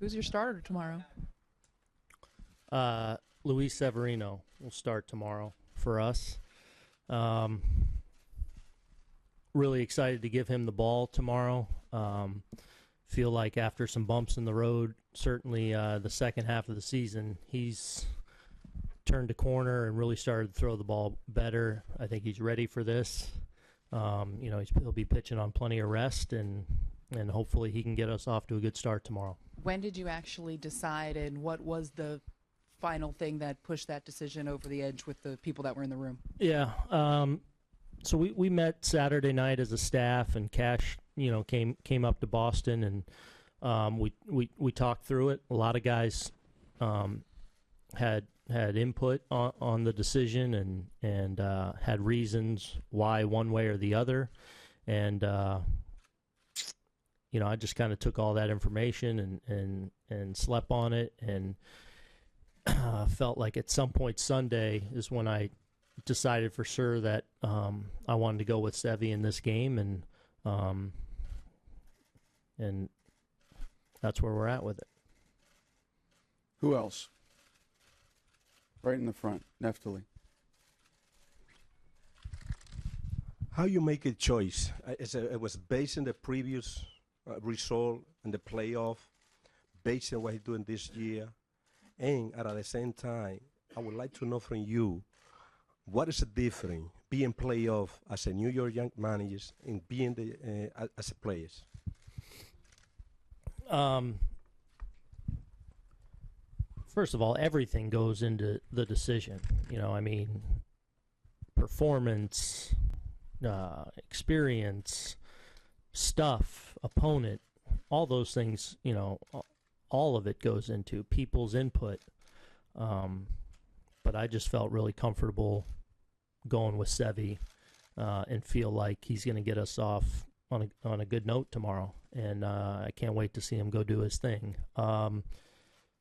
Who's your starter tomorrow? Luis Severino will start tomorrow for us. Really excited to give him the ball tomorrow. Feel like after some bumps in the road, certainly the second half of the season, he's turned a corner and really started to throw the ball better. I think he's ready for this. He'll be pitching on plenty of rest, and hopefully he can get us off to a good start tomorrow. When did you actually decide, and what was the final thing that pushed that decision over the edge with the people that were in the room? Yeah. So we met Saturday night as a staff, and Cash, came up to Boston, and we talked through it. A lot of guys had input on the decision and had reasons why one way or the other, and I just kind of took all that information and slept on it, and felt like at some point Sunday is when I decided for sure that I wanted to go with Sevy in this game, and that's where we're at with it. Who else? Right in the front, Neftali. How you make a choice? It was based on the previous result in the playoff, based on what he's doing this year, and at the same time, I would like to know from you, what is the difference being playoff as a New York Yankees manager and being as a players? First of all, everything goes into the decision. Performance, experience, stuff, opponent, all those things, all of it goes into people's input. But I just felt really comfortable going with Sevy and feel like he's going to get us off on a good note tomorrow. And I can't wait to see him go do his thing.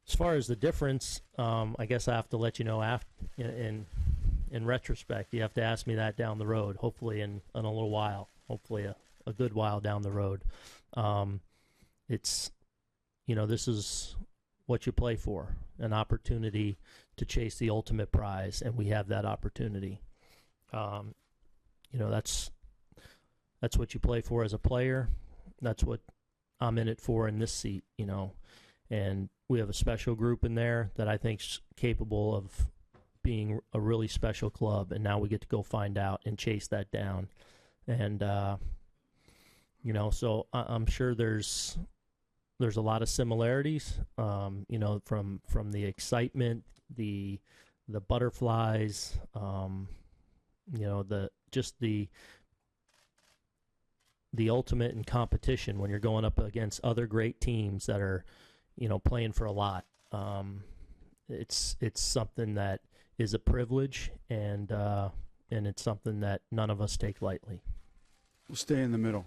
As far as the difference, I guess I have to let you know in retrospect. You have to ask me that down the road, hopefully in a little while, hopefully a good while down the road. This is what you play for, an opportunity to chase the ultimate prize, and we have that opportunity. That's what you play for as a player. That's what I'm in it for in this seat, and we have a special group in there that I think's capable of being a really special club, and now we get to go find out and chase that down. And so I'm sure there's a lot of similarities, from the excitement, the butterflies, the ultimate in competition when you're going up against other great teams that are, playing for a lot. It's something that is a privilege, and it's something that none of us take lightly. We'll stay in the middle.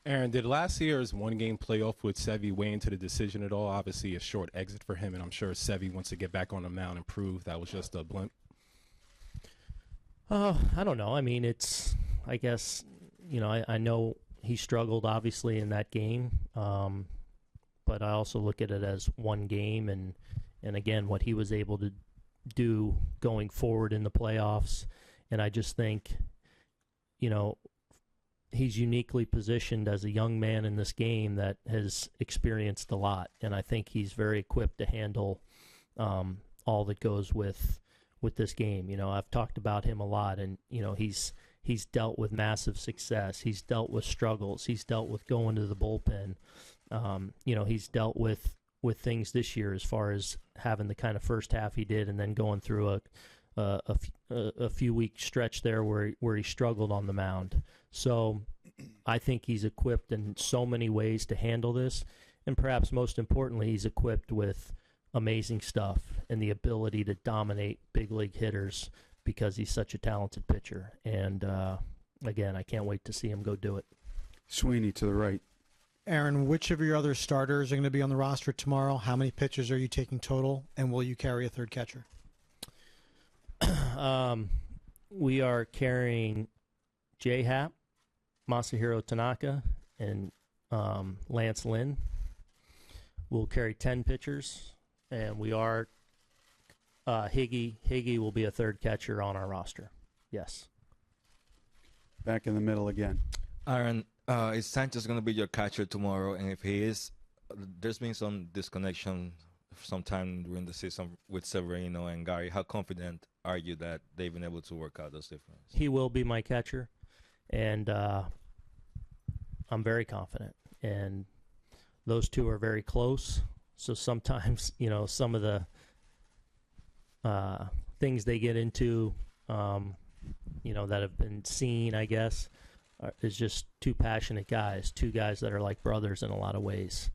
Aaron, did last year's one-game playoff with Sevy weigh into the decision at all? Obviously, a short exit for him, and I'm sure Sevy wants to get back on the mound and prove that was just a blimp. I don't know. I mean, I guess, I know he struggled, obviously, in that game, but I also look at it as one game, and again, what he was able to do going forward in the playoffs, and I just think, he's uniquely positioned as a young man in this game that has experienced a lot, and I think he's very equipped to handle all that goes with this game. I've talked about him a lot, and he's dealt with massive success. He's dealt with struggles. He's dealt with going to the bullpen. He's dealt with things this year as far as having the kind of first half he did, and then going through a few week stretch there where he struggled on the mound. So I think he's equipped in so many ways to handle this, and perhaps most importantly, he's equipped with amazing stuff and the ability to dominate big league hitters because he's such a talented pitcher. And again, I can't wait to see him go do it. Sweeney to the right. Aaron, which of your other starters are going to be on the roster tomorrow? How many pitchers are you taking total, and will you carry a third catcher? We are carrying J-Hap, Masahiro Tanaka, and Lance Lynn. we'll carry 10 pitchers, and we are Higgy will be a third catcher on our roster. Yes. Back in the middle again. Aaron, is Sanchez going to be your catcher tomorrow? And if he is, there's been some disconnection sometime during the season with Severino and Gary. How confident are you that they've been able to work out those differences? He will be my catcher, and I'm very confident. And those two are very close. So sometimes, some of the things they get into, that have been seen, I guess, is just two passionate guys, two guys that are like brothers in a lot of ways.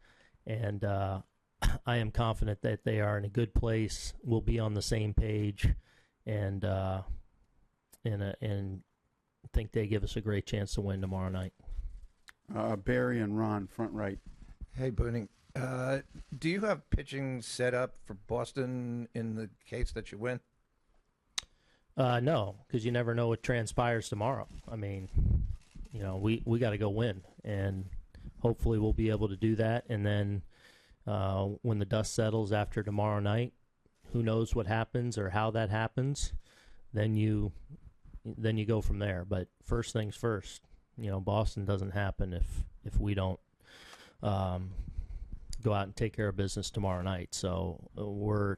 And I am confident that they are in a good place, will be on the same page, and think they give us a great chance to win tomorrow night. Barry and Ron, front right. Hey, Boone. Do you have pitching set up for Boston in the case that you win? No, because you never know what transpires tomorrow. I mean, we got to go win, and hopefully we'll be able to do that. And then when the dust settles after tomorrow night, who knows what happens or how that happens? Then you go from there. But first things first. Boston doesn't happen if we don't go out and take care of business tomorrow night. So we're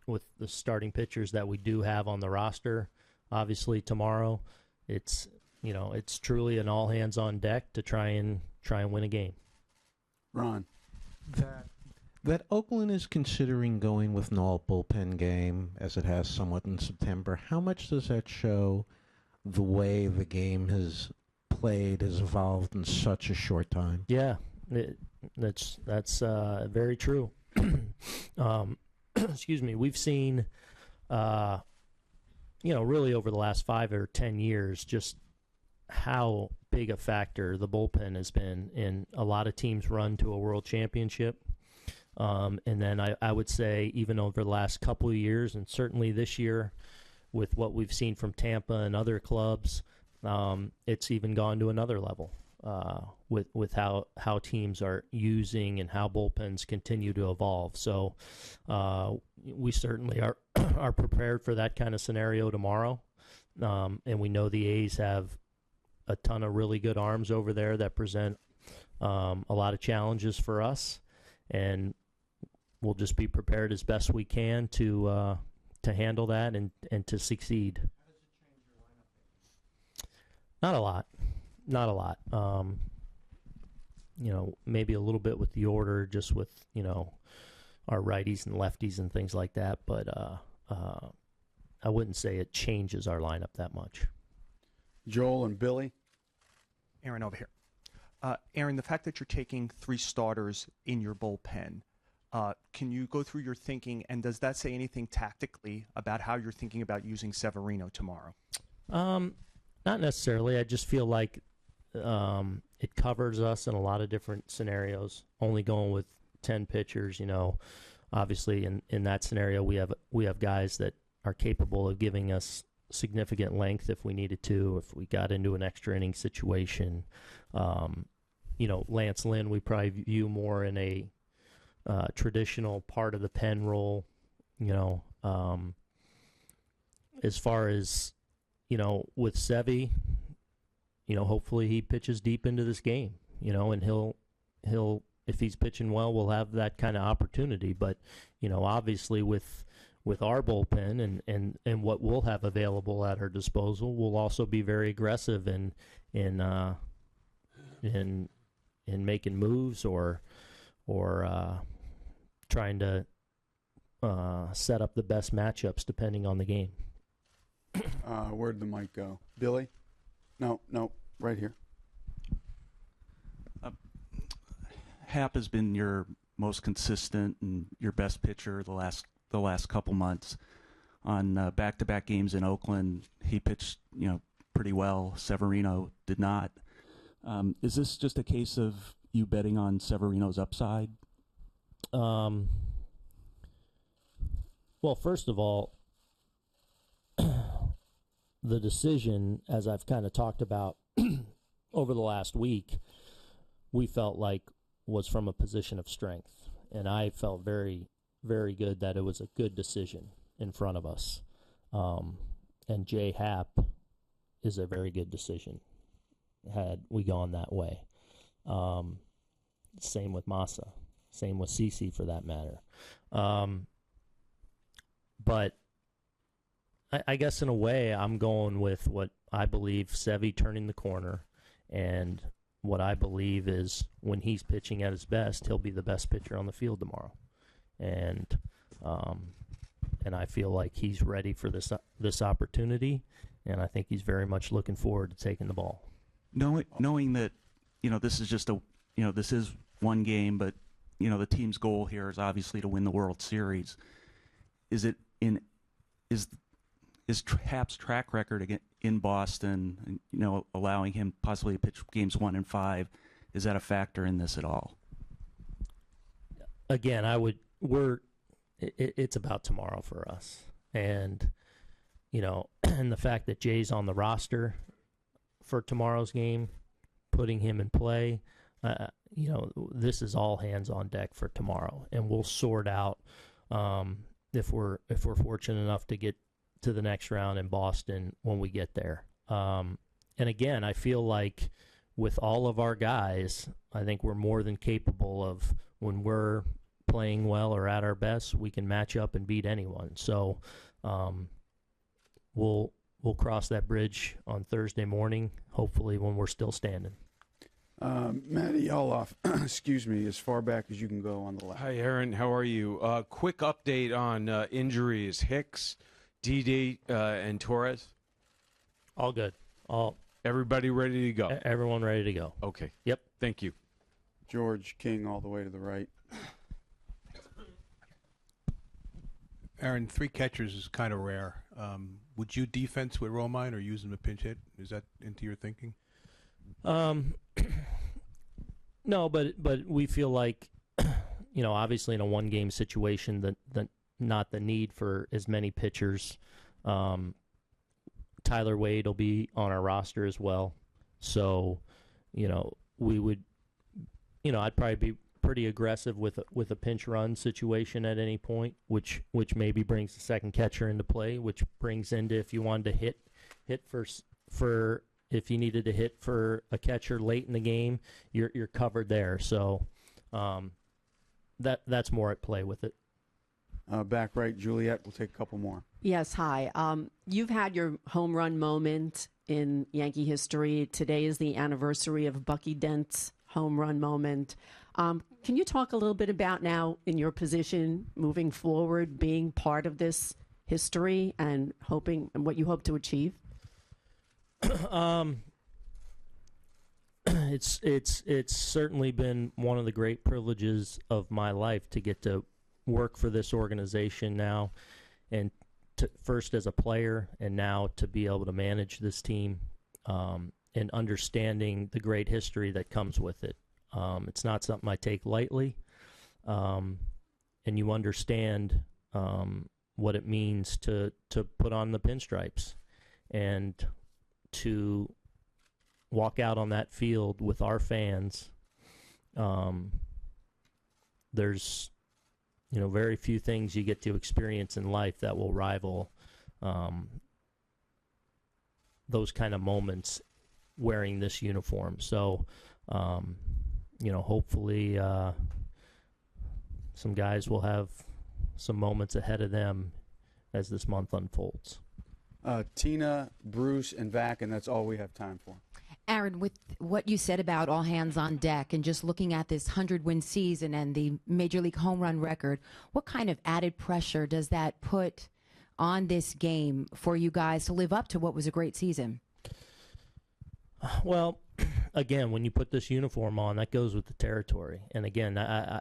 with the starting pitchers that we do have on the roster, obviously tomorrow, it's truly an all hands on deck to try and win a game. Ron. That Oakland is considering going with an all bullpen game, as it has somewhat in September. How much does that show the way the game has evolved in such a short time? Yeah, that's very true. Excuse me. We've seen, really over the last 5 or 10 years, just how big a factor the bullpen has been in a lot of teams' run to a world championship. And then I would say even over the last couple of years, and certainly this year with what we've seen from Tampa and other clubs, it's even gone to another level with how teams are using and how bullpens continue to evolve. So we certainly are prepared for that kind of scenario tomorrow. And we know the A's have a ton of really good arms over there that present a lot of challenges for us. And we'll just be prepared as best we can to handle that and to succeed. How does it change your lineup? Not a lot. Maybe a little bit with the order, just with, our righties and lefties and things like that. But I wouldn't say it changes our lineup that much. Joel and Billy. Aaron over here. Aaron, the fact that you're taking 3 starters in your bullpen, can you go through your thinking, and does that say anything tactically about how you're thinking about using Severino tomorrow? Not necessarily. I just feel like it covers us in a lot of different scenarios. Only going with 10 pitchers, obviously in that scenario we have guys that are capable of giving us significant length if we needed to, if we got into an extra inning situation. Lance Lynn we probably view more in a traditional part of the pen role. As far as with Sevy, hopefully he pitches deep into this game, and he'll if he's pitching well, we'll have that kind of opportunity. But obviously with our bullpen and what we'll have available at our disposal, we'll also be very aggressive in making moves or trying to set up the best matchups depending on the game. Where'd the mic go? Billy? No, right here. Happ has been your most consistent and your best pitcher the last couple months. On back-to-back games in Oakland, he pitched pretty well. Severino did not. Is this just a case of you betting on Severino's upside? Well, first of all, the decision, as I've kind of talked about over the last week, we felt like was from a position of strength, and I felt very, very good that it was a good decision in front of us. And Jay Happ is a very good decision had we gone that way. Same with Massa. Same with CC for that matter. But I guess in a way I'm going with what I believe Sevy turning the corner, and what I believe is when he's pitching at his best, he'll be the best pitcher on the field tomorrow. And I feel like he's ready for this opportunity, and I think he's very much looking forward to taking the ball. Knowing that, this is just this is one game, but the team's goal here is obviously to win the World Series. Is Happ's track record in Boston, allowing him possibly to pitch games 1 and 5, is that a factor in this at all? Again, it's about tomorrow for us, and and the fact that Jay's on the roster for tomorrow's game, putting him in play, this is all hands on deck for tomorrow, and we'll sort out if we're fortunate enough to get to the next round in Boston when we get there. And again, I feel like with all of our guys, I think we're more than capable of, when we're playing well or at our best, we can match up and beat anyone. So we'll cross that bridge on Thursday morning, hopefully when we're still standing. Matty Yoloff, excuse me, as far back as you can go on the left. Hi, Aaron. How are you? Quick update on injuries. Hicks, Didi, and Torres? All good. Everybody ready to go? Everyone ready to go. Okay. Yep. Thank you. George King all the way to the right. Aaron, 3 catchers is kind of rare. Would you defense with Romine or use him to pinch hit? Is that into your thinking? No, but we feel like, obviously in a one-game situation, that not the need for as many pitchers. Tyler Wade will be on our roster as well. So, we would, I'd probably be pretty aggressive with a pinch run situation at any point, which maybe brings the second catcher into play, which brings into, if you wanted to hit for if you needed to hit for a catcher late in the game, you're covered there. So that's more at play with it. Back right, Juliet. We'll take a couple more. Yes, hi. You've had your home run moment in Yankee history. Today is the anniversary of Bucky Dent's home run moment. Can you talk a little bit about now, in your position, moving forward, being part of this history and what you hope to achieve? It's certainly been one of the great privileges of my life to get to work for this organization now, and first as a player, and now to be able to manage this team, and understanding the great history that comes with it. It's not something I take lightly, and you understand what it means to put on the pinstripes and to walk out on that field with our fans. There's very few things you get to experience in life that will rival those kind of moments wearing this uniform. So, hopefully some guys will have some moments ahead of them as this month unfolds. Tina, Bruce, and Vac, and that's all we have time for. Aaron, with what you said about all hands on deck and just looking at this 100-win season and the Major League home run record, what kind of added pressure does that put on this game for you guys to live up to what was a great season? Well, again, when you put this uniform on, that goes with the territory. And again, I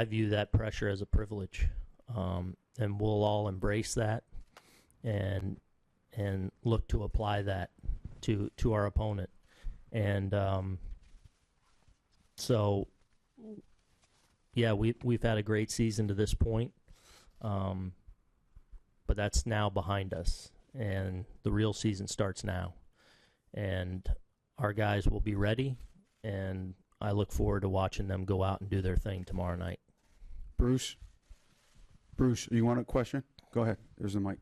view that pressure as a privilege, and we'll all embrace that and look to apply that to our opponent. And so, yeah, we've had a great season to this point, but that's now behind us, and the real season starts now. And our guys will be ready, and I look forward to watching them go out and do their thing tomorrow night. Bruce, you want a question? Go ahead. There's the mic.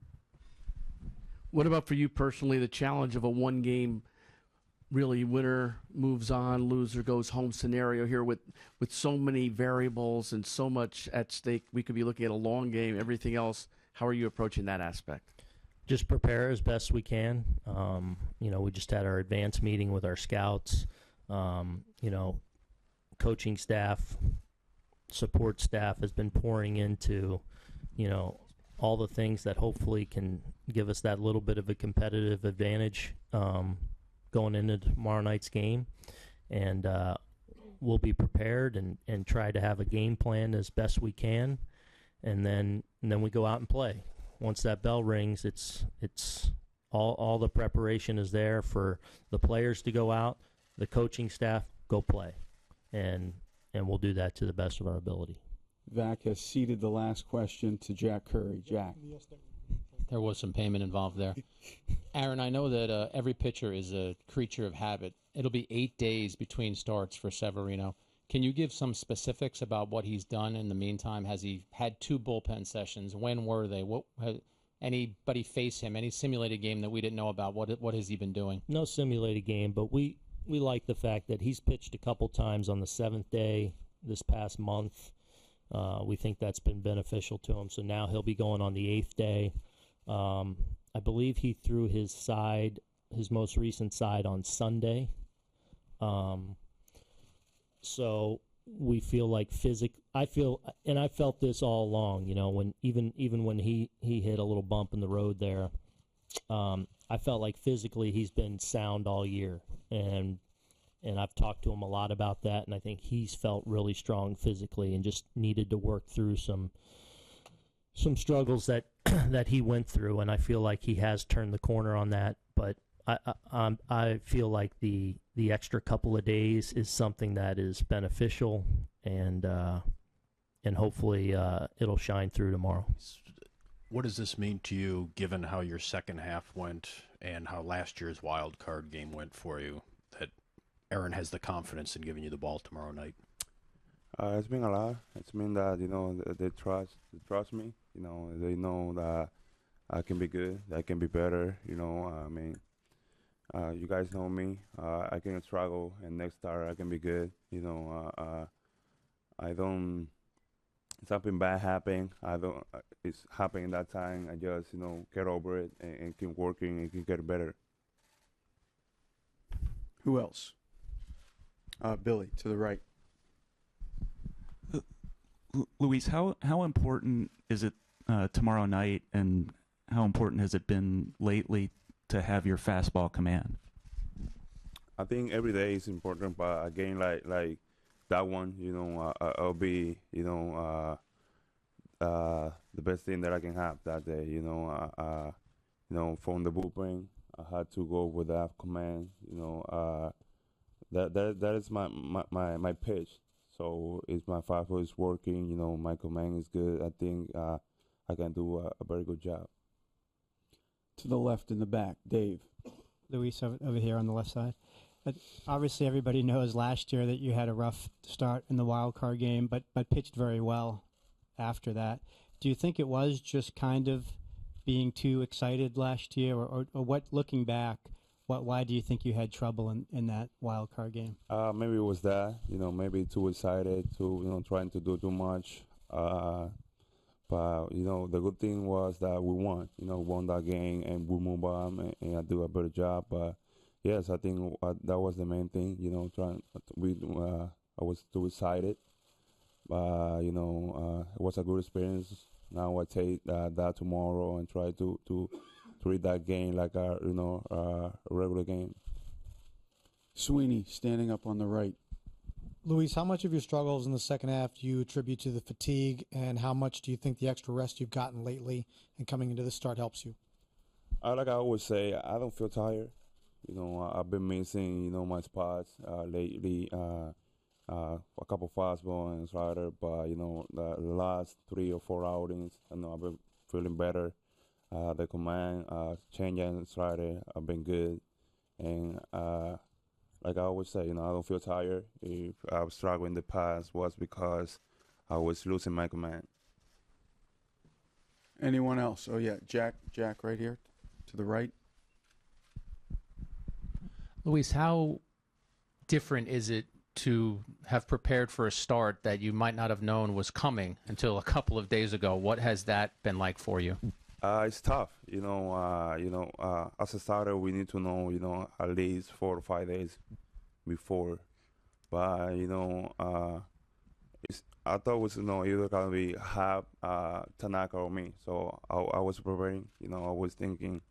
What about for you personally, the challenge of a one-game, really winner moves on, loser goes home scenario here with so many variables and so much at stake? We could be looking at a long game, everything else. How are you approaching that aspect? Just prepare as best we can. We just had our advance meeting with our scouts, coaching staff, support staff has been pouring into, all the things that hopefully can give us that little bit of a competitive advantage going into tomorrow night's game. And we'll be prepared and try to have a game plan as best we can. And then we go out and play. Once that bell rings, it's all the preparation is there for the players to go out, the coaching staff go play, and we'll do that to the best of our ability. Vac has ceded the last question to Jack Curry. Jack. There was some payment involved there. Aaron, I know that every pitcher is a creature of habit. It'll be 8 days between starts for Severino. Can you give some specifics about what he's done in the meantime? Has he had 2 bullpen sessions? When were they? Anybody face him? Any simulated game that we didn't know about? What has he been doing? No simulated game, but we like the fact that he's pitched a couple times on the 7th day this past month. We think that's been beneficial to him. So now he'll be going on the 8th day. I believe he threw his most recent side on Sunday. So we feel like I felt this all along, when even when he hit a little bump in the road there, I felt like physically he's been sound all year, and I've talked to him a lot about that, and I think he's felt really strong physically and just needed to work through some struggles that that he went through, and I feel like he has turned the corner on that. But I feel like the extra couple of days is something that is beneficial, and hopefully it'll shine through tomorrow. What does this mean to you, given how your second half went and how last year's wild card game went for you, that Aaron has the confidence in giving you the ball tomorrow night? It's been a lot. It's mean that they trust me. They know that I can be good, that I can be better. You guys know me. I can struggle, and next start I can be good. I don't. Something bad happened. I don't. It's happening that time. I just get over it and keep working and keep getting better. Who else? Billy, to the right. Luis, how important is it tomorrow night, and how important has it been lately to have your fastball command? I think every day is important, but a game like that one, I'll be the best thing that I can have that day. From the bullpen, I had to go with that command. That is my pitch. So it's my fastball is working. My command is good. I think I can do a very good job. To the left in the back, Dave. Luis over here on the left side. But obviously, everybody knows last year that you had a rough start in the wild card game, but pitched very well after that. Do you think it was just kind of being too excited last year, or what? Looking back, why do you think you had trouble in that wild card game? Maybe it was that. Maybe too excited, trying to do too much. But the good thing was that we won. Won that game and we move on, and I do a better job. But yes, I think that was the main thing. I was too excited. But it was a good experience. Now I take that tomorrow and try to treat that game like a regular game. Sweeney standing up on the right. Luis, how much of your struggles in the second half do you attribute to the fatigue, and how much do you think the extra rest you've gotten lately and coming into the start helps you? Like I always say, I don't feel tired. I've been missing, my spots lately. A couple fastball and slider, but the last 3 or 4 outings, I've been feeling better. The command, change and slider have been good, and like I always say, I don't feel tired. If I was struggling in the past, was because I was losing my command. Anyone else? Oh yeah, Jack right here to the right. Luis, how different is it to have prepared for a start that you might not have known was coming until a couple of days ago? What has that been like for you? It's tough, as a starter, we need to know, at least 4 to 5 days before. But I thought it was, either gonna be Hab, Tanaka, or me. So I was preparing. I was thinking,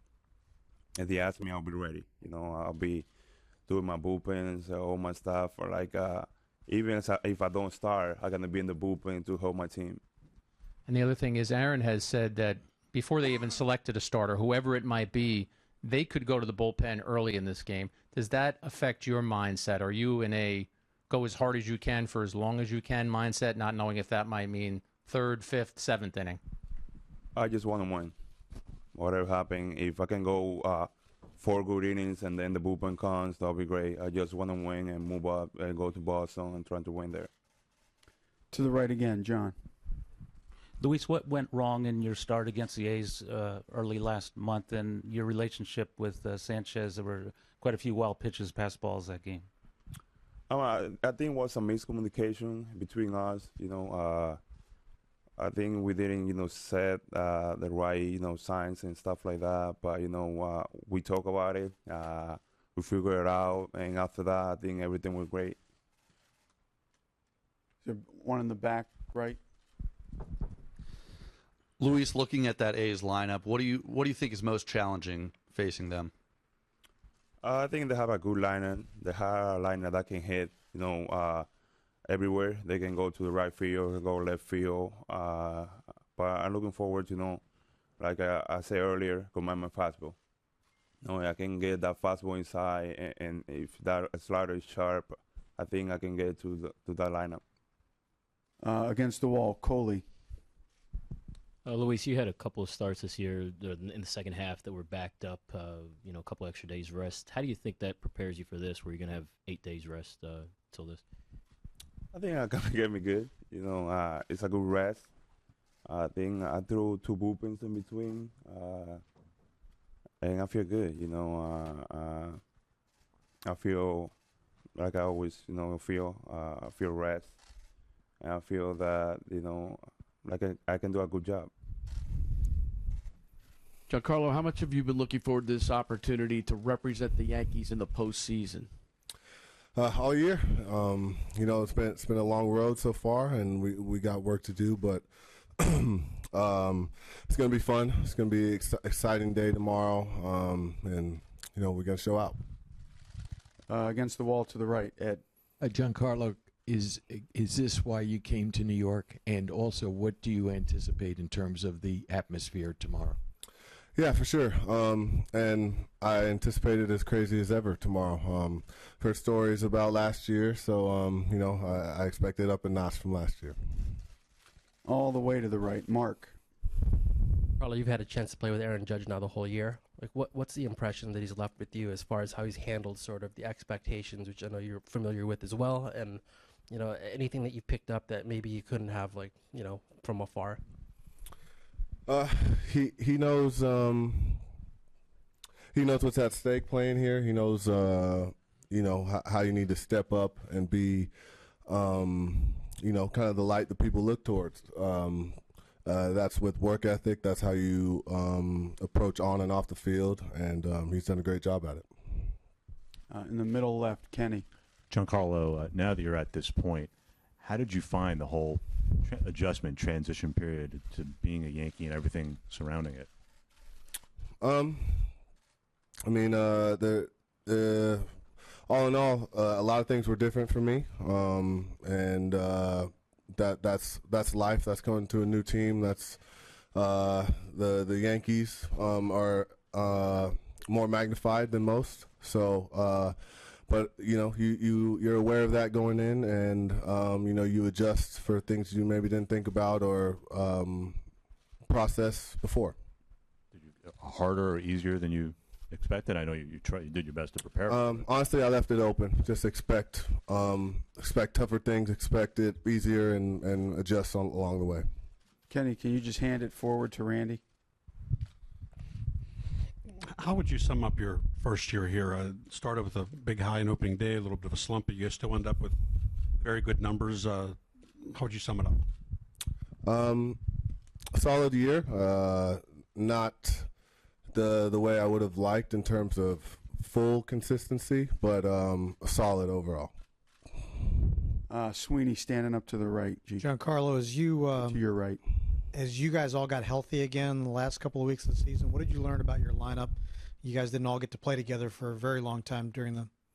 if they asked me, I'll be ready. I'll be doing my bullpens, all my stuff. Or like, even if I don't start, I'm gonna be in the bullpen to help my team. And the other thing is, Aaron has said that before they even selected a starter, whoever it might be, they could go to the bullpen early in this game. Does that affect your mindset? Are you in a go as hard as you can for as long as you can mindset, not knowing if that might mean 3rd, 5th, 7th inning? I just want to win. Whatever happens, if I can go 4 good innings and then the bullpen comes, that'll be great. I just want to win and move up and go to Boston and try to win there. To the right again, John. Luis, what went wrong in your start against the A's early last month and your relationship with Sanchez? There were quite a few wild pitches, pass balls that game. I think it was some miscommunication between us. I think we didn't, set the right, signs and stuff like that. But, we talk about it. We figure it out. And after that, I think everything was great. Is there one in the back, right? Luis, looking at that A's lineup, what do you think is most challenging facing them? I think they have a good lineup. They have a lineup that can hit, everywhere. They can go to the right field, go left field. But I'm looking forward to, like I said earlier, command my fastball. I can get that fastball inside, and if that slider is sharp, I think I can get to that lineup. Against the wall, Coley. Luis, you had a couple of starts this year in the second half that were backed up, a couple extra days rest. How do you think that prepares you for this, where you're going to have 8 days rest till this? I think it's going to get me good. It's a good rest. I think I threw 2 bullpens in between, and I feel good. I feel like I always, feel. I feel rest, and I feel that, like I can do a good job. Giancarlo, how much have you been looking forward to this opportunity to represent the Yankees in the postseason? All year. It's been a long road so far, and we got work to do, but it's going to be fun. It's going to be an exciting day tomorrow, and we're going to show out. Against the wall to the right, Ed. Giancarlo, is this why you came to New York? And also, what do you anticipate in terms of the atmosphere tomorrow? Yeah, for sure. And I anticipate it as crazy as ever tomorrow. Heard stories about last year, so I expect it up a notch from last year. All the way to the right, Mark. Carlo, you've had a chance to play with Aaron Judge now the whole year. Like, what's the impression that he's left with you as far as how he's handled sort of the expectations, which I know you're familiar with as well, and anything that you picked up that maybe you couldn't have, from afar? He knows what's at stake playing here. He knows how you need to step up and be kind of the light that people look towards. That's with work ethic. That's how you approach on and off the field, and he's done a great job at it. In the middle left, Kenny. Giancarlo, now that you're at this point, how did you find the whole transition period to being a Yankee and everything surrounding it? All in all, a lot of things were different for me, and that's life. That's going to a new team. That's the Yankees are more magnified than most. So. But you're aware of that going in, and you adjust for things you maybe didn't think about or process before. Harder or easier than you expected? I know you did your best to prepare. For it. Honestly, I left it open. Just expect tougher things, expect it easier, and adjust along the way. Kenny, can you just hand it forward to Randy? How would you sum up your first year here? Started with a big high in opening day, a little bit of a slump, but you still end up with very good numbers. How would you sum it up? Solid year. Not the way I would have liked in terms of full consistency, but solid overall. Sweeney standing up to the right. Giancarlo, as you to your right. As you guys all got healthy again the last couple of weeks of the season, what did you learn about your lineup? You guys didn't all get to play together for a very long time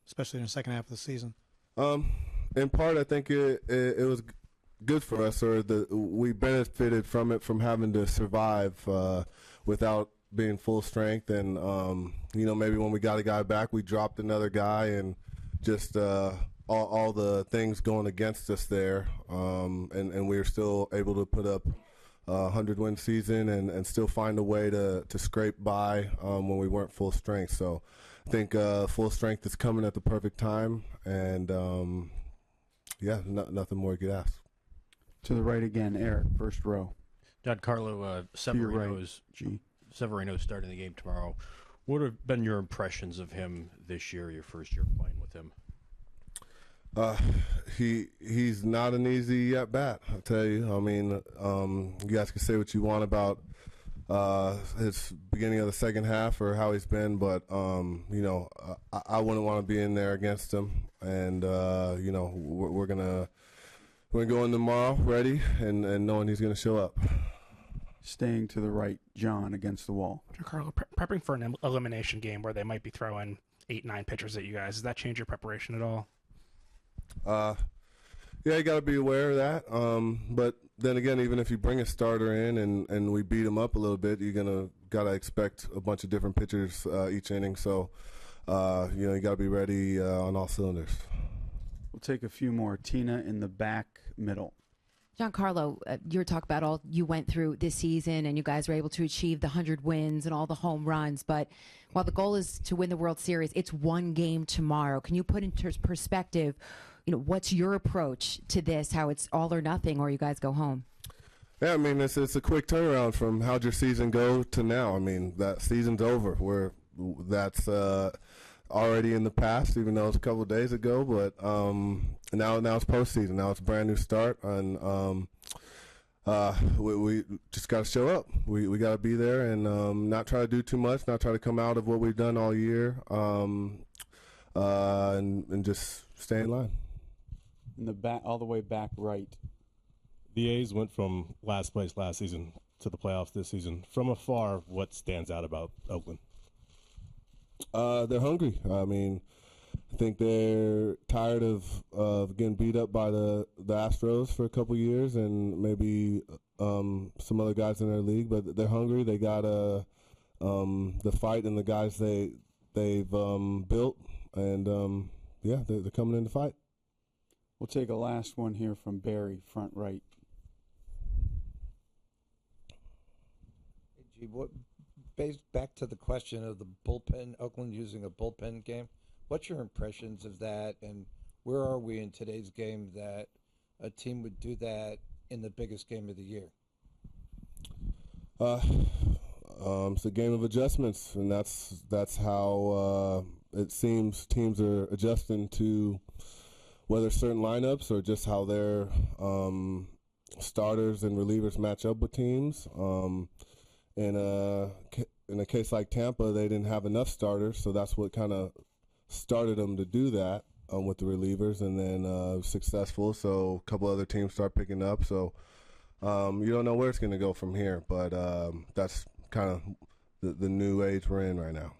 especially in the second half of the season. In part, I think it was good for us, or we benefited from it, from having to survive without being full strength. And maybe when we got a guy back, we dropped another guy, and just all the things going against us there, and we were still able to put up 100-win season and still find a way to scrape by when we weren't full strength. So I think full strength is coming at the perfect time, and nothing more you could ask. To the right again, Eric, first row. Giancarlo, Severino starting the game tomorrow. What have been your impressions of him this year, your first year playing with him? He's not an easy at bat, I'll tell you. I mean, you guys can say what you want about his beginning of the second half or how he's been, but I wouldn't want to be in there against him. And we're gonna go in tomorrow ready and knowing he's gonna show up. Staying to the right, John against the wall. Giancarlo, prepping for an elimination game where they might be throwing 8-9 pitchers at you guys, does that change your preparation at all? You got to be aware of that. But then again, even if you bring a starter in and we beat him up a little bit, you're gotta expect a bunch of different pitchers each inning. So you got to be ready on all cylinders. We'll take a few more. Tina in the back middle. Giancarlo, you were talking about all you went through this season, and you guys were able to achieve the 100 wins and all the home runs. But while the goal is to win the World Series, it's one game tomorrow. Can you put into perspective, what's your approach to this, how it's all or nothing, or you guys go home? Yeah, I mean, it's a quick turnaround from how'd your season go to now. I mean, that season's over. That's already in the past, even though it's a couple of days ago. But now it's postseason. Now it's a brand new start, and we just got to show up. We got to be there and not try to do too much, not try to come out of what we've done all year, and just stay in line. In the back, all the way back right. The A's went from last place last season to the playoffs this season. From afar, what stands out about Oakland? They're hungry. I mean, I think they're tired of getting beat up by the Astros for a couple years and maybe some other guys in their league, but they're hungry. They got the fight and the guys they've built, and they're coming in to fight. We'll take a last one here from Barry, front right. Based back to the question of the bullpen, Oakland using a bullpen game, what's your impressions of that, and where are we in today's game that a team would do that in the biggest game of the year? It's a game of adjustments, and that's how it seems teams are adjusting to whether certain lineups or just how their starters and relievers match up with teams. In a case like Tampa, they didn't have enough starters, so that's what kind of started them to do that with the relievers, and then successful. So a couple other teams start picking up. So you don't know where it's going to go from here, but that's kind of the new age we're in right now.